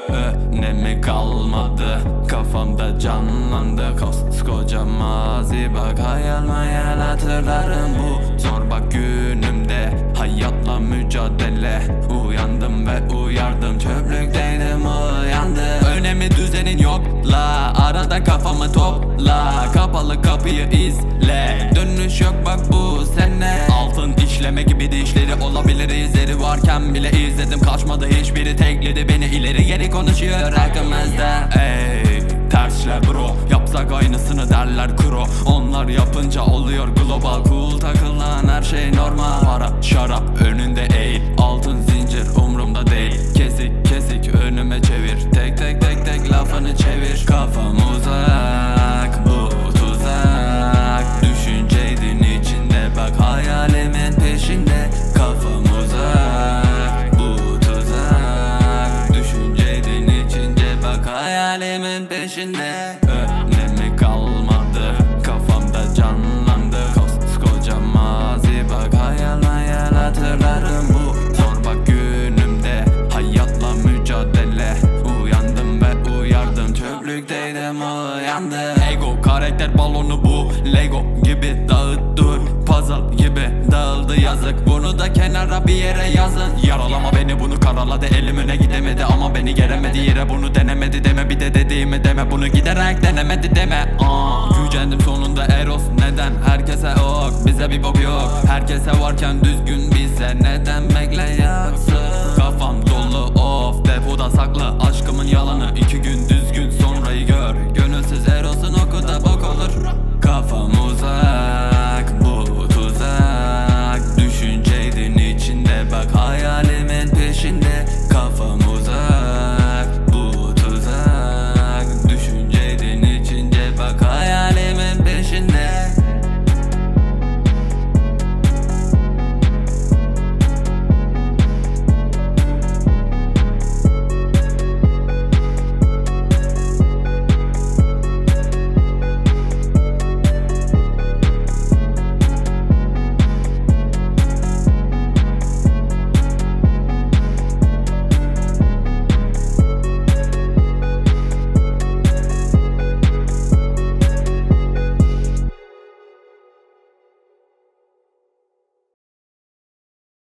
önemi kalmadı, kafamda canlandı koskoca mazi. Bak hayal mayal hatırlarım bu zor bak günümde, hayatla mücadele. Uyandım ve uyardım, çöplükteydim uyandım. Önemi düzenin yok la, arada kafamı topla, kapalı kapıyı izle, dönüş yok bak bu sene. Altın işleme gibi dişleri olabilir, izleri varken bile izledim, kaçmadı hiçbiri, tekledi beni, ileri geri konuşuyor hakkımızda. Ey tersle bro, yapsak aynısını derler kuro. Onlar yapınca oluyor global, cool takılan her şey normal. Para şarap önünde eğil, altın zincir umrumda değil. Kesik kesik önüme çevir, tek tek tek tek lafını çevir. Kafam uzak, bu tuzak, düşünceydin içinde, bak hayalimin peşinde. Kafam uzak, bu tuzak, düşünceydin içinde, bak hayalimin peşinde. Önemi kalmadı, kafamda canlandı koskoca mazi. Bak hayal hayal hatırlarım bu zor bak günümde, hayatla mücadele. Uyandım ve uyardım, çöplükteydim uyandım. Ego karakter balonu bu, Lego gibi dağıt dur, puzzle gibi dağıldı yazık. Bunu da kenara bir yere yazın. Yaralama beni, bunu karaladı, elimine gidemedi ama beni geremedi yere. Bunu denemedi deme, bir de dediğimi deme, bunu giderek denemedi deme. Gücendim sonunda Eros, neden herkese ok, bize bir bok yok. Herkese varken düzgün bize neden bekliyorsun? Kafam dolu of, depoda saklı